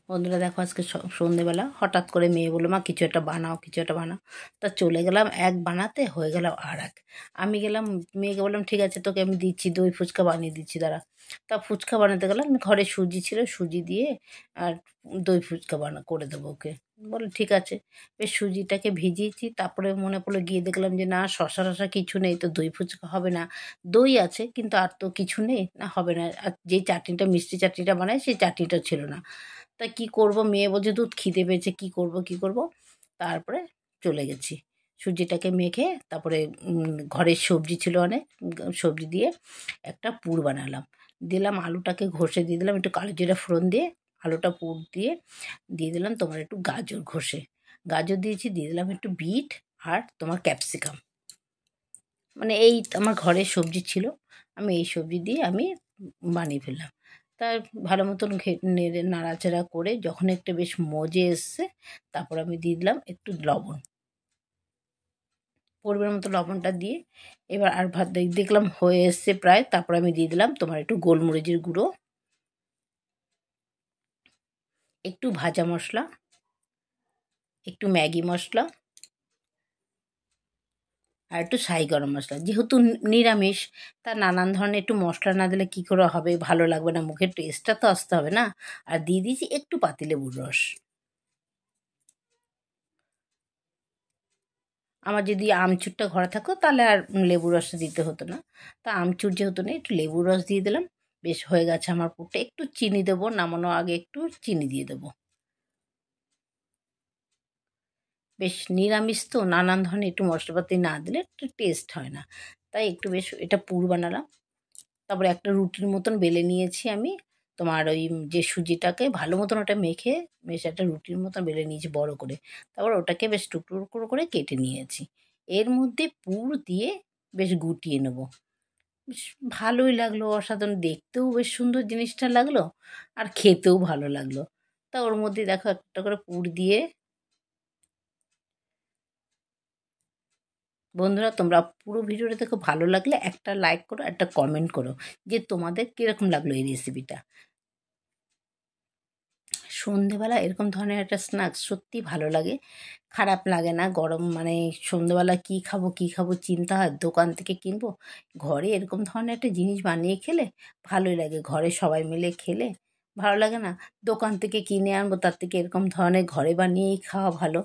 বন্ধুরা দেখো, আজকে সন্ধেবেলা হঠাৎ করে মেয়ে বললো, মা কিছু একটা বানাও, কিছু একটা বানাও। তা চলে গেলাম এক বানাতে, হয়ে গেল আর এক। আমি গেলাম, মেয়েকে বললাম ঠিক আছে তোকে আমি দিচ্ছি, দই ফুচকা বানিয়ে দিচ্ছি দাঁড়া। তা ফুচকা বানাতে গেলাম, ঘরে সুজি ছিল, সুজি দিয়ে আর দই ফুচকা করে দেবো ওকে। বলে ঠিক আছে। বেশ সুজিটাকে ভিজিয়েছি, তারপরে মনে পড়লো, গিয়ে দেখলাম যে না, শশা টশা কিছু নেই, তো দই ফুচকা হবে না। দই আছে কিন্তু আর তো কিছু নেই, না হবে না। আর যেই চাটনিটা, মিষ্টি চাটনিটা বানায়, সেই চাটনিটা ছিল না। তা কি করব, মেয়ে বলছে দুধ খিদে পেয়েছে, কি করব কি করব। তারপরে চলে গেছি, সুজিটাকে মেখে তারপরে ঘরের সবজি ছিল অনেক, সবজি দিয়ে একটা পুর বানালাম। দিলাম আলুটাকে ঘষে দিয়ে দিলাম, একটু কালো জিরা ফোড়ন দিয়ে আলুটা পুর দিয়ে দিয়ে দিলাম তোমার একটু গাজর ঘষে, গাজর দিয়েছি, দিয়ে দিলাম একটু বিট আর তোমার ক্যাপসিকাম। মানে এই আমার ঘরের সবজি ছিল, আমি এই সবজি দিয়ে আমি বানিয়ে ফেললাম। তার ভালো মতন নেড়ে নাড়াচাড়া করে যখন একটু বেশ মজে এসছে, তারপর আমি দিয়ে দিলাম একটু লবণ, পরিমাণ মতো লবণটা দিয়ে এবার আর ভাত দেখলাম হয়ে এসছে প্রায়। তারপর আমি দিয়ে দিলাম তোমার একটু গোলমরিচের গুঁড়ো, একটু ভাজা মশলা, একটু ম্যাগি মশলা আর একটু শাহি গরম মশলা। যেহেতু নিরামিষ, তা নানান ধরনের একটু মশলা না দিলে কী করে হবে, ভালো লাগবে না, মুখের টেস্টটা তো আসতে হবে না। আর দিয়ে দিয়েছি একটু পাতিলেবুর রস। আমার যদি আমচুরটা ঘরে থাকতো তাহলে আর লেবুর রসটা দিতে হতো না। তা আমচুর যেহেতু নেই, একটু লেবুর রস দিয়ে দিলাম। বেশ হয়ে গেছে আমার পুরটা। একটু চিনি দেবো, নামানোর আগে একটু চিনি দিয়ে দেবো। বেশ নিরামিষ তো, নানান ধরনের একটু মশলাপাতি না দিলে একটু টেস্ট হয় না। তাই একটু বেশ এটা পুর বানালাম। তারপরে একটা রুটির মতন বেলে নিয়েছি আমি, তোমার ওই যে সুজিটাকে ভালো মতন ওটা মেখে বেশ একটা রুটির মতন বেলে নিয়েছি বড় করে। তারপর ওটাকে বেশ টুকরো টুকরো করে কেটে নিয়েছি, এর মধ্যে পুর দিয়ে বেশ গুটিয়ে নেবো। বেশ ভালোই লাগলো, অসাধারণ, দেখতেও বেশ সুন্দর জিনিসটা লাগলো আর খেতেও ভালো লাগলো। তা ওর মধ্যে দেখো একটা করে পুর দিয়ে। বন্ধুরা তোমরা পুরো ভিডিওটা দেখো, ভালো লাগলে একটা লাইক করো, একটা কমেন্ট করো যে তোমাদের কীরকম লাগলো এই রেসিপিটা। সন্ধেবেলা এরকম ধরনের একটা স্ন্যাক্স সত্যি ভালো লাগে, খারাপ লাগে না। গরম মানে সন্ধেবেলা কী খাবো কী খাবো চিন্তা হয়, দোকান থেকে কিনবো। ঘরে এরকম ধরনের একটা জিনিস বানিয়ে খেলে ভালোই লাগে, ঘরে সবাই মিলে খেলে ভালো লাগে না। দোকান থেকে কিনে আনবো, তার থেকে এরকম ধরনের ঘরে বানিয়েই খাওয়া ভালো।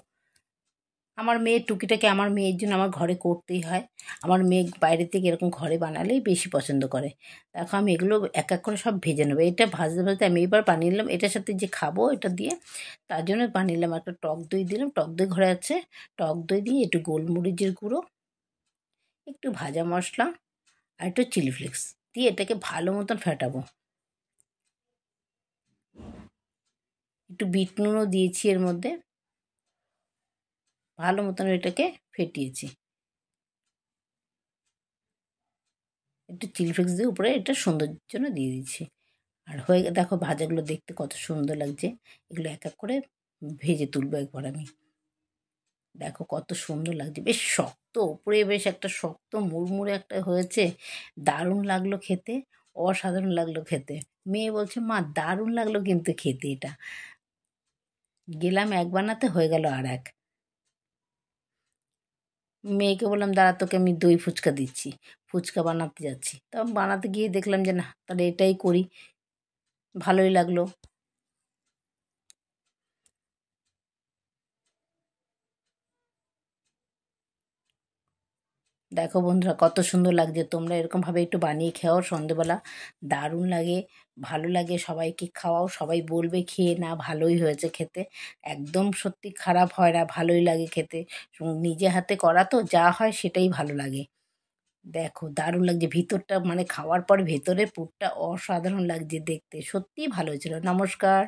আমার মেয়ের টুকিটাকি আমার মেয়ের জন্য আমার ঘরে করতেই হয়। আমার মেয়ে বাইরে থেকে এরকম ঘরে বানালেই বেশি পছন্দ করে। দেখো আমি এগুলো এক এক করে সব ভেজে নেবো। এটা ভাজতে ভাজতে আমি এবার বানিয়ে নিলাম, এটার সাথে যে খাবো এটা দিয়ে, তার জন্য বানিয়ে নিলাম। একটা টক দই দিলাম, টক দই ঘরে আছে, টক দই দিয়ে একটু গোলমরিচের গুঁড়ো, একটু ভাজা মশলা আর একটু চিলি ফ্লেক্স দিয়ে এটাকে ভালো মতন ফেটাবো। একটু বিট নুনও দিয়েছি এর মধ্যে, ভালো মতন এটাকে ফেটিয়েছি। একটু চিলি ফ্লেক্স দিয়ে উপরে এটা সৌন্দর্যের জন্য দিয়ে দিচ্ছি। আর হয়ে দেখো ভাজাগুলো দেখতে কত সুন্দর লাগছে। এগুলো এক এক করে ভেজে তুলবো একবার আমি। দেখো কত সুন্দর লাগছে, বেশ শক্ত, উপরে বেশ একটা শক্ত মুড়মুড়ে একটা হয়েছে, দারুণ লাগলো খেতে, অসাধারণ লাগলো খেতে। মেয়ে বলছে মা দারুণ লাগলো কিন্তু খেতে এটা। গেলাম এক বানাতে, হয়ে গেল আর এক। মেয়েকে বললাম দাঁড়া তোকে আমি দই ফুচকা দিচ্ছি, ফুচকা বানাতে যাচ্ছি। তা বানাতে গিয়ে দেখলাম যে না, তাহলে এটাই করি, ভালোই লাগলো। দেখো বন্ধুরা কত সুন্দর লাগছে, তোমরা এরকমভাবে একটু বানিয়ে খেও সন্ধেবেলা, দারুণ লাগে, ভালো লাগে, সবাইকে খাওয়াও, সবাই বলবে খেয়ে না ভালোই হয়েছে খেতে। একদম সত্যি খারাপ হয় না, ভালোই লাগে খেতে। নিজে হাতে করা তো যা হয় সেটাই ভালো লাগে। দেখো দারুণ লাগছে ভিতরটা, মানে খাওয়ার পর ভেতরের পুরটা অসাধারণ লাগছে দেখতে, সত্যিই ভালো হয়েছিল। নমস্কার।